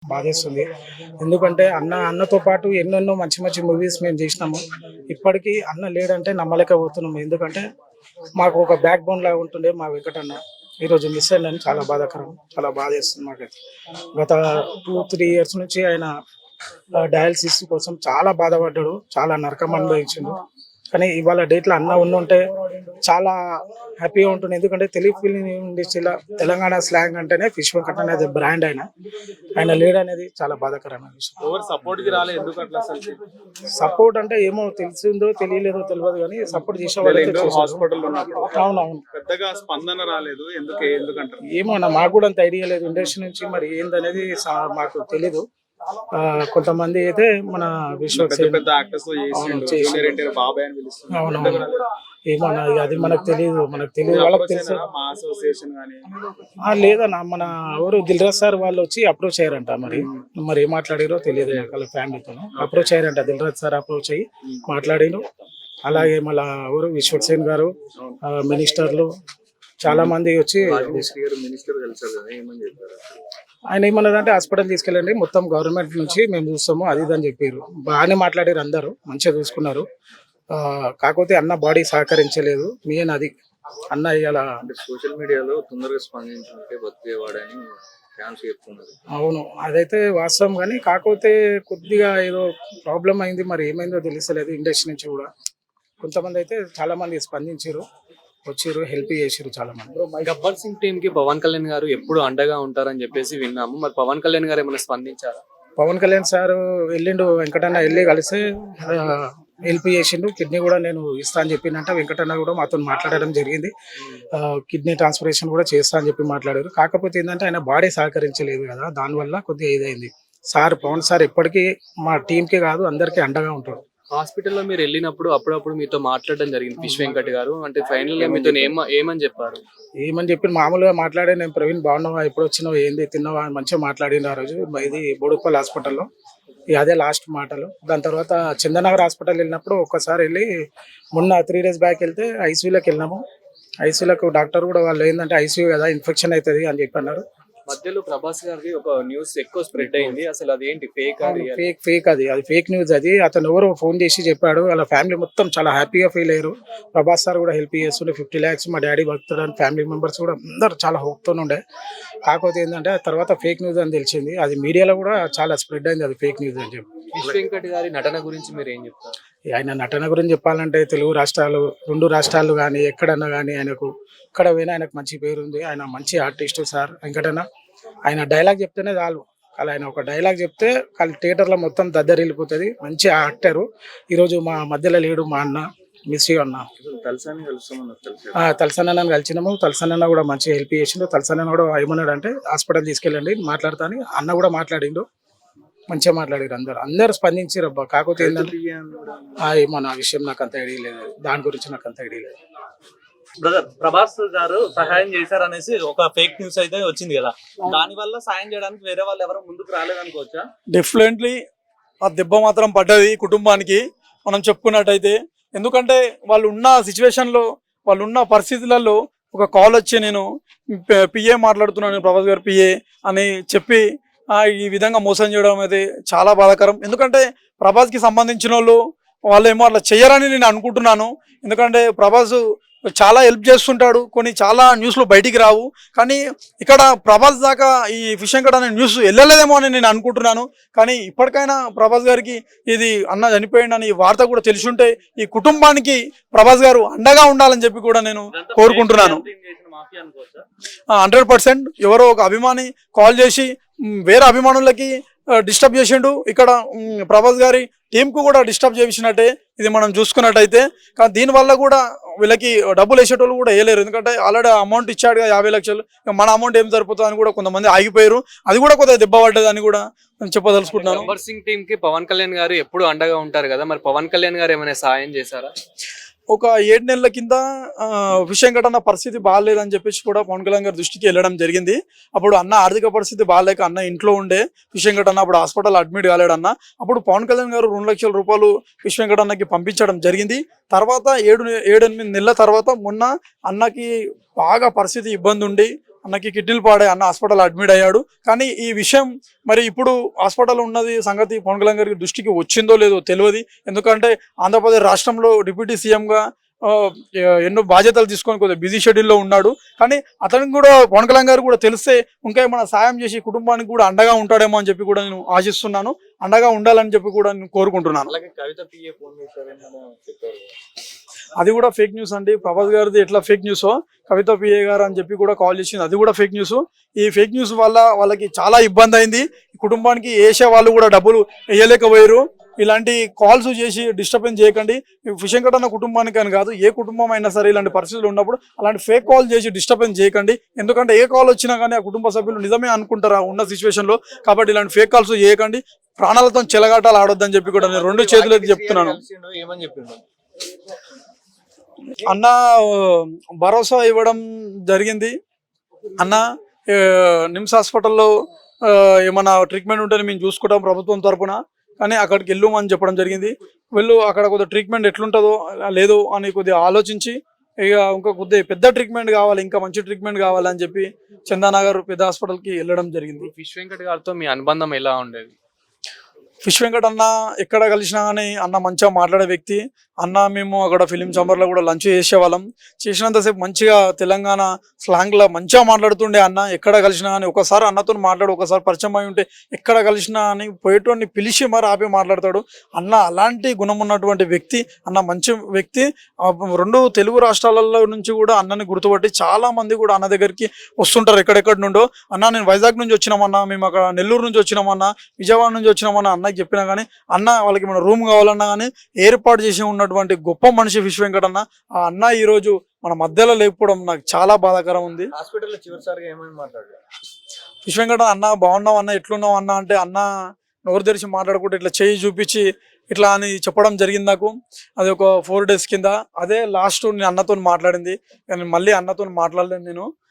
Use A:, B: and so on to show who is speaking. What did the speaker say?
A: బాధేస్తుంది. ఎందుకంటే అన్నతో పాటు ఎన్నెన్నో మంచి మంచి మూవీస్ మేము చేసినాము. ఇప్పటికీ అన్న లేడంటే నమ్మలేకపోతున్నాము. ఎందుకంటే మాకు ఒక బ్యాక్ బోన్ లాగా ఉంటుండే మా వెంకటన్న. ఈరోజు మిస్ అయ్యిందని చాలా బాధాకరం. చాలా బాధేస్తుంది మాకైతే. గత 2-3 ఇయర్స్ నుంచి ఆయన డయాలసిస్ కోసం చాలా బాధపడ్డాడు. చాలా నరకం అనుభవించిండు. కానీ ఇవాళ డేట్లో అన్న ఉండుంటే చాలా హ్యాపీగా ఉంటుంది. ఎందుకంటే తెలుగు ఫిలిం ఇండస్ట్రీలో తెలంగాణ స్లాంగ్ అంటేనే ఫిష్ వెంకట్ అనేది బ్రాండ్. ఆయన లేడనేది చాలా బాధాకరమైన విషయం. సపోర్ట్ అంటే ఏమో తెలిసిందో తెలియలేదో తెలియదు కానీ సపోర్ట్ చేసేవాళ్ళు అవునవును
B: స్పందన రాలేదు.
A: ఏమో మాకు కూడా అంత ఐడియా లేదు ఇండస్ట్రీ నుంచి మరి ఏందనేది మాకు తెలీదు. కొంతమంది అయితే మన అవునవును ఏమన్నా అది మనకు తెలియదు వాళ్ళకి తెలుసు లేదన్నా. మన ఎవరు దిల్ రాజు సార్ వాళ్ళు వచ్చి అప్రోచ్ అయ్యారంట. మరి ఏం మాట్లాడారో తెలియదు. వాళ్ళ ఫ్యామిలీతో approach అయ్యారంట. Dil Raju sir approach అయ్యి మాట్లాడారు. అలాగే మళ్ళా ఎవరు విశ్వక్సేన్ గారు, మినిస్టర్లు చాలా మంది వచ్చి ఆయన ఏమన్నారంటే హాస్పిటల్ తీసుకెళ్ళండి, మొత్తం గవర్నమెంట్ నుంచి మేము చూస్తాము అది ఇది అని చెప్పారు. బాగానే మాట్లాడారు, అందరూ మంచిగా చూసుకున్నారు. కాకపోతే అన్న బాడీ సహకరించలేదు. మెయిన్ అది అన్న ఇలా
B: సోషల్ మీడియాలో తొందరగా స్పందించుంటే బతికేవాడని ఫ్యాన్స్ చెప్తున్నారు.
A: అవును అదైతే వాస్తవం, కానీ కాకపోతే కొద్దిగా ఏదో ప్రాబ్లం అయింది. మరి ఏమైందో తెలిసలేదు. ఇండస్ట్రీ నుంచి కూడా కొంతమంది అయితే చాలా మంది స్పందించారు, వచ్చారు, హెల్ప్ చేసారు చాలా మంది.
C: గబ్బర్ సింగ్ టీమ్ కి పవన్ కళ్యాణ్ గారు ఎప్పుడు అండగా ఉంటారని చెప్పేసి విన్నాము. మరి పవన్ కళ్యాణ్ గారు ఏమైనా స్పందించారా?
A: పవన్ కళ్యాణ్ సార్ వెళ్ళిండు, వెంకటన్న వెళ్ళి కలిసి హెల్ప్ చేసిండు. కిడ్నీ కూడా నేను ఇస్తా అని చెప్పిందంట. వెంకటన్న కూడా మాతో మాట్లాడడం జరిగింది. కిడ్నీ ట్రాన్స్ప్లాంటేషన్ కూడా చేస్తా అని చెప్పి మాట్లాడారు. కాకపోతే ఏంటంటే ఆయన బాడీ సహకరించలేదు కదా, దానివల్ల కొద్దిగా ఇదైంది. సార్ పవన్ సార్ ఎప్పటికీ మా టీంకే కాదు అందరికీ అండగా ఉంటాడు.
C: హాస్పిటల్లో మీరు వెళ్ళినప్పుడు అప్పుడప్పుడు మీతో మాట్లాడడం జరిగింది ఫిష్ వెంకట్ గారు. అంటే ఫైనల్ గా మీతో ఏమని చెప్పారు?
A: ఏమని చెప్పి మామూలుగా మాట్లాడే, నేను ప్రవీణ్ బాగున్నావా, ఎప్పుడు వచ్చినావు, ఏంది తిన్నావా అని మంచిగా మాట్లాడింది ఆ రోజు. ఇది బోడుప్పల్ హాస్పిటల్లో. అదే లాస్ట్ మాటలు. దాని తర్వాత చందనగర్ హాస్పిటల్ వెళ్ళినప్పుడు ఒక్కసారి వెళ్ళి మొన్న 3 days బ్యాక్ వెళ్తే ఐసీయూలోకి వెళ్ళినాము. ఐసీయూలకు డాక్టర్ కూడా వాళ్ళు ఏంటంటే ఐసీయూ కదా ఇన్ఫెక్షన్ అవుతుంది అని చెప్పి అన్నారు.
C: మధ్యలో ప్రభాస్ గారికి ఒక న్యూస్ ఎక్కువ స్ప్రెడ్ అయింది. అసలు అదేంటి?
A: ఫేక్ అది ఫేక్ న్యూస్. అది అతను ఎవరో ఫోన్ చేసి చెప్పాడు. వాళ్ళ ఫ్యామిలీ మొత్తం చాలా హ్యాపీగా ఫీల్ అయ్యారు. ప్రభాస్ సార్ కూడా హెల్ప్ చేస్తుండే. 50 lakhs మా డాడీ భక్తుడు ఫ్యామిలీ మెంబర్స్ కూడా అందరు చాలా హోప్తో ఉండే. కాకపోతే ఏంటంటే తర్వాత ఫేక్ న్యూస్ అని తెలిసింది. అది మీడియాలో కూడా చాలా స్ప్రెడ్ అయింది అది ఫేక్ న్యూస్ అని చెప్పి.
C: ఫిష్ వెంకట్ గారి నటన గురించి మీరు ఏం చెప్తారు?
A: ఆయన నటన గురించి చెప్పాలంటే తెలుగు రాష్ట్రాలు 2 రాష్ట్రాలు కానీ ఎక్కడన్నా కానీ ఆయనకు ఎక్కడ పోయినా ఆయనకు మంచి పేరు ఉంది. ఆయన మంచి ఆర్టిస్టు సార్ వెంకటన్న. ఆయన డైలాగ్ చెప్తేనే చాలు. అలా ఆయన ఒక డైలాగ్ చెప్తే థియేటర్లో మొత్తం దద్దరిల్లిపోతుంది. మంచి యాక్టరు. ఈరోజు మా మధ్యలో లేడు మా అన్న, మిస్ యూ అన్న. తలసన్న కలిసినాము. తలసన్న కూడా మంచిగా హెల్ప్ చేసిండు. తలసన్న కూడా ఏమన్నాడు అంటే హాస్పిటల్ తీసుకెళ్ళండి మాట్లాడతా అని. అన్న కూడా మాట్లాడిండు, మంచిగా మాట్లాడారు. అందరు స్పందించారు అబ్బా. కాకపోతే ఏంటంటే ఏమో నా విషయం నాకు అంత ఐడియా లేదు, దాని గురించి నాకు అంత ఐడియా లేదు.
D: బ్రదర్ ప్రభాస్ గారు సహాయం చేశారనేసి ఒక ఫేక్ న్యూస్ అయితే వచ్చింది కదా, దాని వల్ల సాయం చేయడానికి వేరే వాళ్ళు ఎవరు ముందుకు రాలేదనుకోవచ్చా?
E: డెఫినెట్లీ ఆ దెబ్బ మాత్రం పడ్డది కుటుంబానికి మనం చెప్పుకున్నట్టయితే. ఎందుకంటే వాళ్ళు ఉన్న సిచ్యువేషన్లో, వాళ్ళు ఉన్న పరిస్థితులలో ఒక కాల్ వచ్చి నేను పిఏ మాట్లాడుతున్నాను, ప్రభాస్ గారు పిఏ అని చెప్పి ఈ విధంగా మోసం చేయడం అయితే చాలా బాధాకరం. ఎందుకంటే ప్రభాస్కి సంబంధించిన వాళ్ళు ఏమో అట్లా చెయ్యరని నేను అనుకుంటున్నాను. ఎందుకంటే ప్రభాస్ చాలా హెల్ప్ చేస్తుంటాడు, కొన్ని చాలా న్యూస్లు బయటికి రావు. కానీ ఇక్కడ ప్రభాస్ దాకా ఈ ఫిష్ వెంకట్ అనే న్యూస్ వెళ్ళలేదేమో అని నేను అనుకుంటున్నాను. కానీ ఇప్పటికైనా ప్రభాస్ గారికి ఇది అన్న చనిపోయిందని ఈ వార్త కూడా తెలిసి ఉంటే ఈ కుటుంబానికి ప్రభాస్ గారు అండగా ఉండాలని చెప్పి కూడా నేను కోరుకుంటున్నాను. 100% ఎవరో ఒక అభిమాని కాల్ చేసి వేరే అభిమానులకి డిస్టర్బ్ చేసిండు. ఇక్కడ ప్రభాస్ గారి టీంకు కూడా డిస్టర్బ్ చేసినట్టే ఇది మనం చూసుకున్నట్టయితే. కానీ దీనివల్ల కూడా వీళ్ళకి డబ్బులు వేసేటోళ్ళు కూడా వేయలేరు. ఎందుకంటే ఆల్రెడీ అమౌంట్ ఇచ్చాడు 50 లక్షలు, మన అమౌంట్ ఏం సరిపోతుందని కూడా కొంతమంది ఆగిపోయారు. అది కూడా కొద్దిగా దెబ్బ పడ్డదని కూడా చెప్పదలుచుకుంటున్నాను.
C: గబ్బర్ సింగ్ టీమ్ కి పవన్ కళ్యాణ్ గారు ఎప్పుడు అండగా ఉంటారు కదా, మరి పవన్ కళ్యాణ్ గారు ఏమైనా సాయం చేశారా?
E: ఒక 7 నెలల కింద ఫిష్ వెంకట్ అన్న పరిస్థితి బాగాలేదని చెప్పేసి కూడా పవన్ కళ్యాణ్ గారి దృష్టికి వెళ్ళడం జరిగింది. అప్పుడు అన్న ఆర్థిక పరిస్థితి బాగాలేక అన్న ఇంట్లో ఉండే. ఫిష్ వెంకట్ అన్న అప్పుడు హాస్పిటల్ అడ్మిట్ కాలేడన్న. అప్పుడు పవన్ కళ్యాణ్ గారు 2 లక్షల రూపాయలు ఫిష్ వెంకట్ అన్నకి పంపించడం జరిగింది. తర్వాత 7-8 నెలల తర్వాత మొన్న అన్నకి బాగా పరిస్థితి ఇబ్బంది ఉండి అన్నకి కిడ్నీలు పాడే అన్న హాస్పిటల్ అడ్మిట్ అయ్యాడు. కానీ ఈ విషయం మరి ఇప్పుడు హాస్పిటల్ ఉన్నది సంగతి పవన్ కళ్యాణ్ గారికి దృష్టికి వచ్చిందో లేదో తెలియదు. ఎందుకంటే ఆంధ్రప్రదేశ్ రాష్ట్రంలో డిప్యూటీ సీఎంగా ఎన్నో బాధ్యతలు తీసుకొని కొద్దిగా బిజీ షెడ్యూల్లో ఉన్నాడు. కానీ అతనికి కూడా పవన్ కళ్యాణ్ గారు కూడా తెలిస్తే ఇంకా ఏమైనా సాయం చేసి కుటుంబానికి కూడా అండగా ఉంటాడేమో అని చెప్పి కూడా నేను ఆశిస్తున్నాను. అండగా ఉండాలని చెప్పి కూడా నేను కోరుకుంటున్నాను.
C: అలాగే కవిత పిఏ ఫోన్ చేశారని చెప్పారు.
E: అది కూడా ఫేక్ న్యూస్ అండి. ప్రభాస్ గారిది ఎట్లా ఫేక్ న్యూసో కవిత పిఏ గారు అని చెప్పి కూడా కాల్ చేసింది, అది కూడా ఫేక్ న్యూస్. ఈ ఫేక్ న్యూస్ వల్ల వాళ్ళకి చాలా ఇబ్బంది అయింది. కుటుంబానికి వేసే వాళ్ళు కూడా డబ్బులు వేయలేకపోయారు. ఇలాంటి కాల్స్ చేసి డిస్టర్బెన్స్ చేయకండి. ఫిష్ వెంకటన్న కుటుంబానికి అని కాదు, ఏ కుటుంబం అయినా సరే ఇలాంటి పరిస్థితులు ఉన్నప్పుడు అలాంటి ఫేక్ కాల్ చేసి డిస్టర్బెన్స్ చేయకండి. ఎందుకంటే ఏ కాల్ వచ్చినా కానీ ఆ కుటుంబ సభ్యులు నిజమే అనుకుంటారా ఉన్న సిచ్యువేషన్లో. కాబట్టి ఇలాంటి ఫేక్ కాల్స్ చేయకండి. ప్రాణాలతో చెలగాటాలు ఆడొద్దని చెప్పి కూడా నేను రెండు చేతులైతే చెప్తున్నాను.
C: ఏమని చెప్పిండు
E: అన్న భరోసా ఇవ్వడం జరిగింది. అన్న నిమ్స్ హాస్పిటల్లో ఏమన్నా ట్రీట్మెంట్ ఉంటే మేము చూసుకుంటాం ప్రభుత్వం తరఫున, కానీ అక్కడికి వెళ్ళమని చెప్పడం జరిగింది. వెళ్ళు అక్కడ కొద్దిగా ట్రీట్మెంట్ ఎట్లుంటుందో లేదో అని కొద్దిగా ఆలోచించి ఇక ఇంకా కొద్దిగా పెద్ద ట్రీట్మెంట్ కావాలి, ఇంకా మంచి ట్రీట్మెంట్ కావాలని చెప్పి చందానగర్ పెద్ద హాస్పిటల్కి వెళ్ళడం జరిగింది.
C: ఫిష్ వెంకట్ గారితో మీ అనుబంధం ఎలా ఉండేది?
E: ఫిష్ వెంకట్ అన్న ఎక్కడ కలిసినా కానీ అన్న మంచిగా మాట్లాడే వ్యక్తి. అన్న మేము అక్కడ ఫిలిం ఛాంబర్లో కూడా లంచ్ చేసేవాళ్ళం. చేసినంతసేపు మంచిగా తెలంగాణ స్లాంగ్లో మంచిగా మాట్లాడుతుండే అన్న. ఎక్కడ కలిసినా కానీ ఒకసారి అన్నతో మాట్లాడు, ఒకసారి పరిచయం అయి ఉంటే ఎక్కడ కలిసినా అని పోయేటోడిని పిలిచి మరి ఆపి మాట్లాడతాడు అన్న. అలాంటి గుణం ఉన్నటువంటి వ్యక్తి అన్న, మంచి వ్యక్తి. రెండు తెలుగు రాష్ట్రాలలో నుంచి కూడా అన్నని గుర్తుపట్టి చాలా మంది కూడా అన్న దగ్గరికి వస్తుంటారు ఎక్కడెక్కడి నుండో. అన్న నేను వైజాగ్ నుంచి వచ్చినామన్నా, మేము అక్కడ నెల్లూరు నుంచి వచ్చినామన్నా, విజయవాడ నుంచి వచ్చినామన్నా అన్నకి చెప్పినా కానీ అన్న వాళ్ళకి మన రూమ్ కావాలన్నా కానీ ఏర్పాటు చేసి ఉన్నటువంటి గొప్ప మనిషి ఫిష్ వెంకట్ అన్న. ఆ అన్న ఈ రోజు మన మధ్యలో లేకపోవడం నాకు చాలా బాధాకరం ఉంది.
B: హాస్పిటల్లో చివరిసారిగా ఏమని మాట్లాడారు?
E: ఫిష్ వెంకట్ అన్న బాగున్నావు అన్న, ఎట్లున్నావు అన్న అంటే అన్న నోరు తెరిచి మాట్లాడుకుంటే ఇట్లా చేయి చూపించి ఇట్లా అని చెప్పడం జరిగింది నాకు. అది ఒక 4 days కింద. అదే లాస్ట్ నేను అన్నతో మాట్లాడింది, కానీ మళ్ళీ అన్నతో మాట్లాడలేను నేను.